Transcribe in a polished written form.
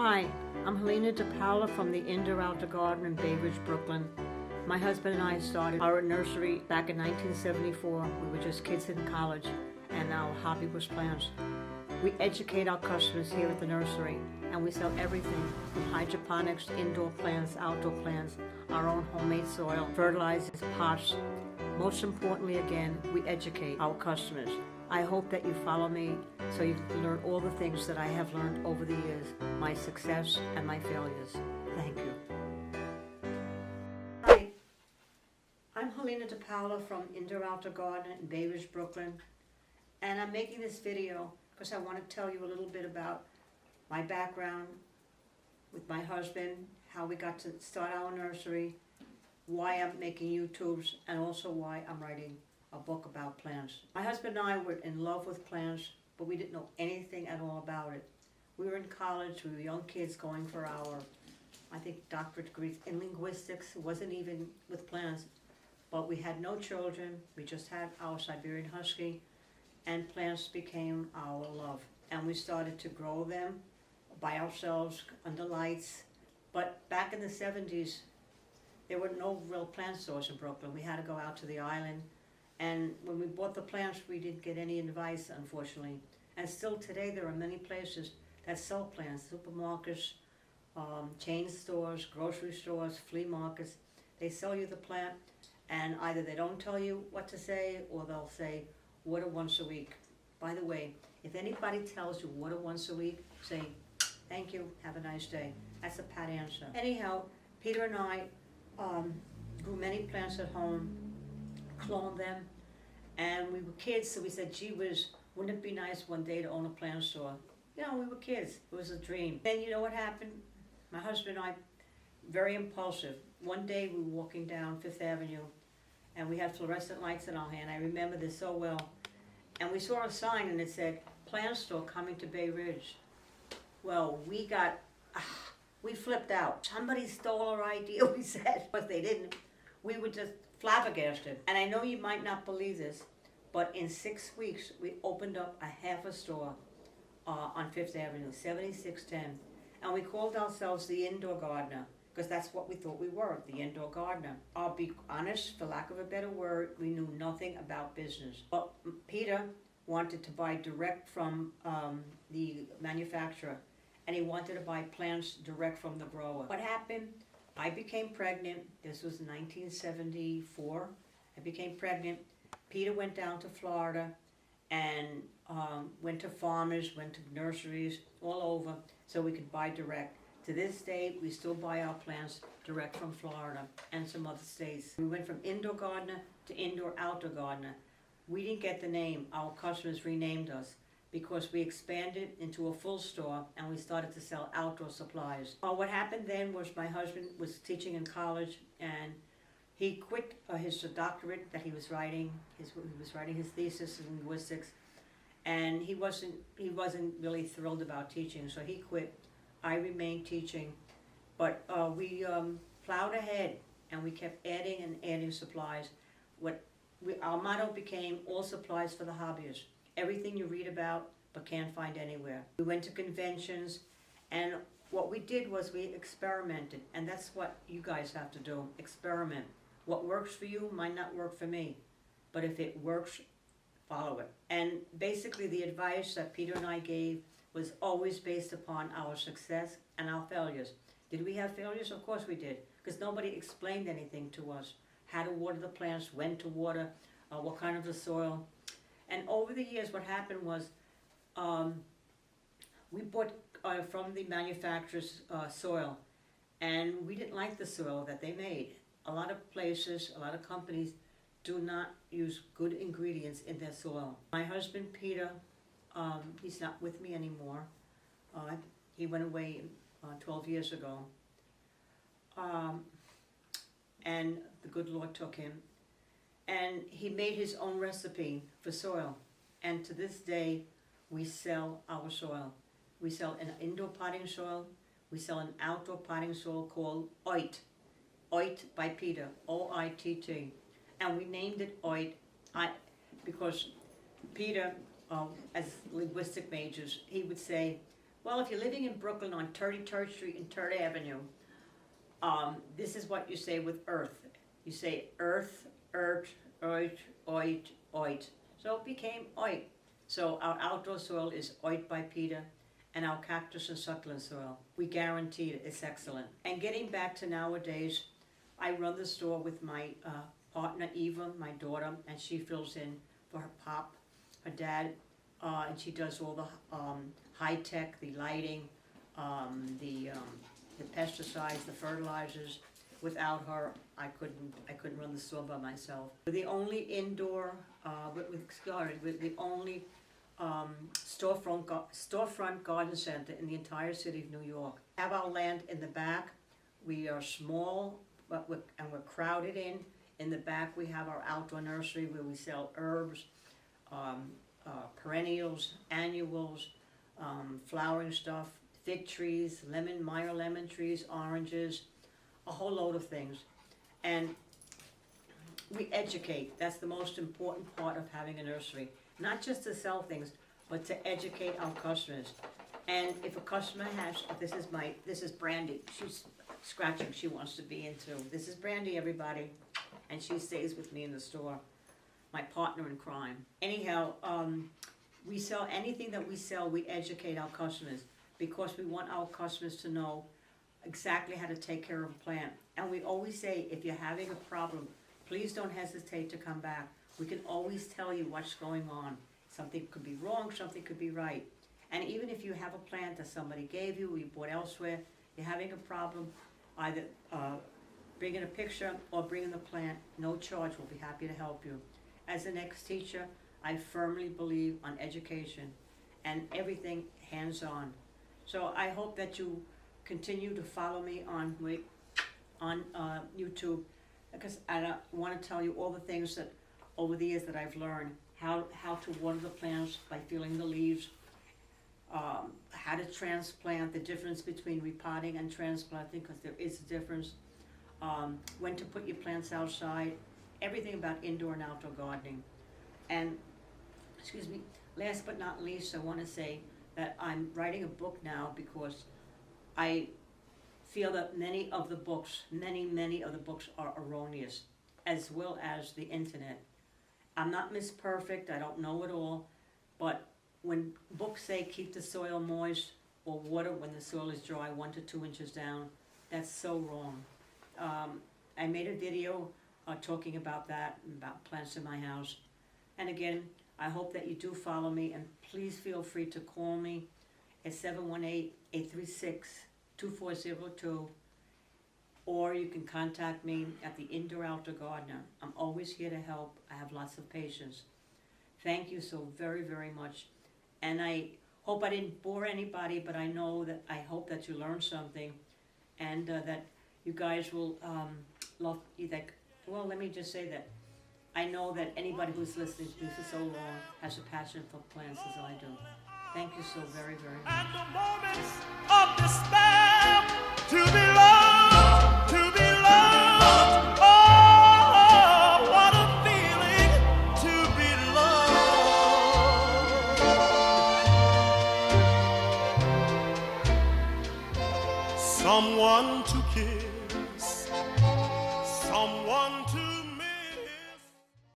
Hi, I'm Helena DePaula from the Indoor Outdoor Garden in Bay Ridge, Brooklyn. My husband and I started our nursery back in 1974. We were just kids in college, and our hobby was plants. We educate our customers here at the nursery, and we sell everything from hydroponics, indoor plants, outdoor plants, our own homemade soil, fertilizers, pots. Most importantly, again, we educate our customers. I hope that you follow me so you can learn all the things that I have learned over the years, my success and my failures. Thank you. Hi, I'm Helena DePaula from Indoor Outdoor Garden in Bay Ridge, Brooklyn, and I'm making this video because I want to tell you a little bit about my background with my husband, how we got to start our nursery, why I'm making YouTubes, and also why I'm writing a book about plants. My husband and I were in love with plants, but we didn't know anything at all about it. We were in college, we were young kids going for our, I think, doctorate degrees in linguistics. It wasn't even with plants, but we had no children. We just had our Siberian Husky, and plants became our love. And we started to grow them by ourselves under lights. But back in the 70s, there were no real plant stores in Brooklyn. We had to go out to the island. And when we bought the plants, we didn't get any advice, unfortunately. And still today, there are many places that sell plants, supermarkets, chain stores, grocery stores, flea markets. They sell you the plant, and either they don't tell you what to say, or they'll say, water once a week. By the way, if anybody tells you water once a week, say, thank you, have a nice day. That's a pat answer. Anyhow, Peter and I grew many plants at home, cloned them, and we were kids, so we said, gee whiz, wouldn't it be nice one day to own a plant store? You know, we were kids, it was a dream. Then you know what happened? My husband and I, very impulsive. One day we were walking down Fifth Avenue, and we had fluorescent lights in our hand. I remember this so well. And we saw a sign, and it said, plant store coming to Bay Ridge. Well, we flipped out. Somebody stole our idea, we said, but they didn't. We were just flabbergasted. And I know you might not believe this, but in 6 weeks, we opened up a half a store on Fifth Avenue, 7610. And we called ourselves the Indoor Gardener, because that's what we thought we were, the Indoor Gardener. I'll be honest, for lack of a better word, we knew nothing about business. But Peter wanted to buy direct from the manufacturer, and he wanted to buy plants direct from the grower. What happened? I became pregnant. This was 1974. I became pregnant. Peter went down to Florida and went to farmers, went to nurseries all over so we could buy direct. To this day, we still buy our plants direct from Florida and some other states. We went from Indoor Gardener to Indoor Outdoor Gardener. We didn't get the name. Our customers renamed us because we expanded into a full store and we started to sell outdoor supplies. What happened then was my husband was teaching in college, and he quit his doctorate that he was writing. He was writing his thesis in linguistics, and he wasn't really thrilled about teaching, so he quit. I remained teaching, but we plowed ahead, and we kept adding and adding supplies. Our motto became all supplies for the hobbyist. Everything you read about but can't find anywhere. We went to conventions, and what we did was we experimented, and that's what you guys have to do, experiment. What works for you might not work for me, but if it works, follow it. And basically the advice that Peter and I gave was always based upon our success and our failures. Did we have failures? Of course we did, because nobody explained anything to us. How to water the plants, when to water, what kind of the soil. And over the years, what happened was we bought from the manufacturer's soil, and we didn't like the soil that they made. A lot of places, a lot of companies do not use good ingredients in their soil. My husband, Peter, he's not with me anymore. He went away 12 years ago. And the good Lord took him. And he made his own recipe for soil. And to this day, we sell our soil. We sell an indoor potting soil. We sell an outdoor potting soil called Oit. Oit by Peter, O-I-T-T. And we named it Oit because Peter, as linguistic majors, he would say, Well, if you're living in Brooklyn on 33rd Street and 3rd Avenue, this is what you say with earth. You say earth, earth, oit, oit, oit. So it became oit. So our outdoor soil is oit by Peter, and our cactus and succulent soil. We guarantee it's excellent. And getting back to nowadays, I run the store with my partner Eva, my daughter, and she fills in for her pop, her dad, and she does all the high tech, the lighting, the pesticides, the fertilizers. Without her, I couldn't run the store by myself. We're the only indoor, we're the only storefront garden center in the entire city of New York. Have our land in the back. We are small, but we're crowded in. In the back, we have our outdoor nursery where we sell herbs, perennials, annuals, flowering stuff, fig trees, Meyer lemon trees, oranges, a whole load of things. And we educate. That's the most important part of having a nursery. Not just to sell things, but to educate our customers. And if a customer has, this is Brandy. She's scratching, she wants to be into. This is Brandy, everybody. And she stays with me in the store. My partner in crime. Anyhow, we sell anything that we sell, we educate our customers because we want our customers to know exactly how to take care of a plant. And we always say, if you're having a problem, please don't hesitate to come back. We can always tell you what's going on. Something could be wrong, something could be right. And even if you have a plant that somebody gave you or you bought elsewhere, you're having a problem, either bring in a picture or bring in the plant, no charge, we'll be happy to help you. As an ex-teacher, I firmly believe on education and everything hands-on. So I hope that you continue to follow me on YouTube, because I want to tell you all the things that over the years that I've learned, how to water the plants by feeling the leaves, how to transplant, the difference between repotting and transplanting, because there is a difference, when to put your plants outside, everything about indoor and outdoor gardening. And, excuse me, last but not least, I want to say that I'm writing a book now because I feel that many of the books are erroneous, as well as the internet. I'm not Miss Perfect, I don't know it all, but when books say keep the soil moist or water when the soil is dry 1 to 2 inches down, that's so wrong. I made a video talking about that, about plants in my house. And again, I hope that you do follow me, and please feel free to call me at 718-836-2402, or you can contact me at the Indoor Outdoor Gardener. I'm always here to help. I have lots of patience. Thank you so very, very much. And I hope I didn't bore anybody, but I hope that you learned something, and that you guys will love, well, let me just say that I know that anybody who's listening to me for so long has a passion for plants as I do. Thank you so very, very much. And the moments of despair, to be loved, oh, what a feeling to be loved. Someone to kiss.